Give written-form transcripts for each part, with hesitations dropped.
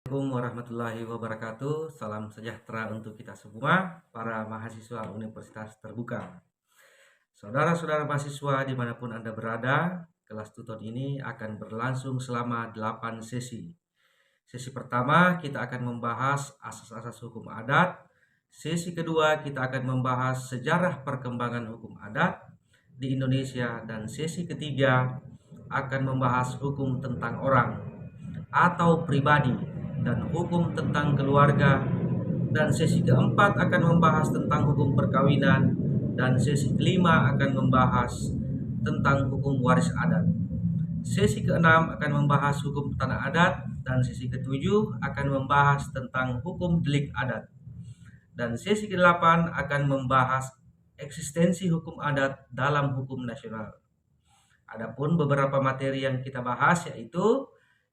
Assalamualaikum warahmatullahi wabarakatuh. Salam sejahtera untuk kita semua, para mahasiswa Universitas Terbuka. Saudara-saudara mahasiswa dimanapun Anda berada, kelas tutor ini akan berlangsung selama 8 sesi. Sesi pertama kita akan membahas asas-asas hukum adat. Sesi kedua kita akan membahas sejarah perkembangan hukum adat di Indonesia. Dan sesi ketiga akan membahas hukum tentang orang atau pribadi dan hukum tentang keluarga, dan sesi keempat akan membahas tentang hukum perkawinan, dan sesi kelima akan membahas tentang hukum waris adat. Sesi keenam akan membahas hukum tanah adat, dan sesi ketujuh akan membahas tentang hukum delik adat, dan sesi ke-8 akan membahas eksistensi hukum adat dalam hukum nasional. Adapun beberapa materi yang kita bahas yaitu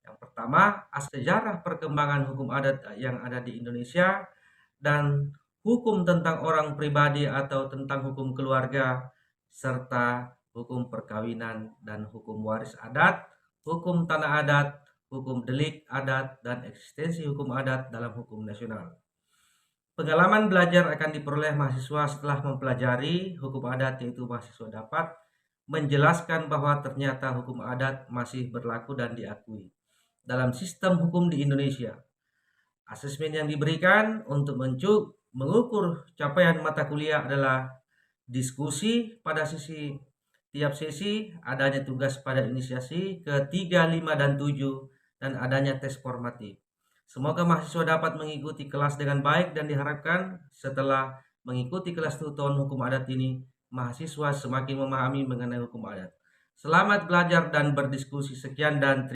yang pertama, sejarah perkembangan hukum adat yang ada di Indonesia, dan hukum tentang orang pribadi atau tentang hukum keluarga, serta hukum perkawinan dan hukum waris adat, hukum tanah adat, hukum delik adat, dan eksistensi hukum adat dalam hukum nasional. Pengalaman belajar akan diperoleh mahasiswa setelah mempelajari hukum adat, yaitu mahasiswa dapat menjelaskan bahwa ternyata hukum adat masih berlaku dan diakui dalam sistem hukum di Indonesia. Asesmen yang diberikan untuk mengukur capaian mata kuliah adalah diskusi pada tiap sesi, adanya tugas pada inisiasi ke-3, 5, dan 7, dan adanya tes formatif. Semoga mahasiswa dapat mengikuti kelas dengan baik, dan diharapkan setelah mengikuti kelas tutor hukum adat ini, mahasiswa semakin memahami mengenai hukum adat. Selamat belajar dan berdiskusi. Sekian dan terima kasih.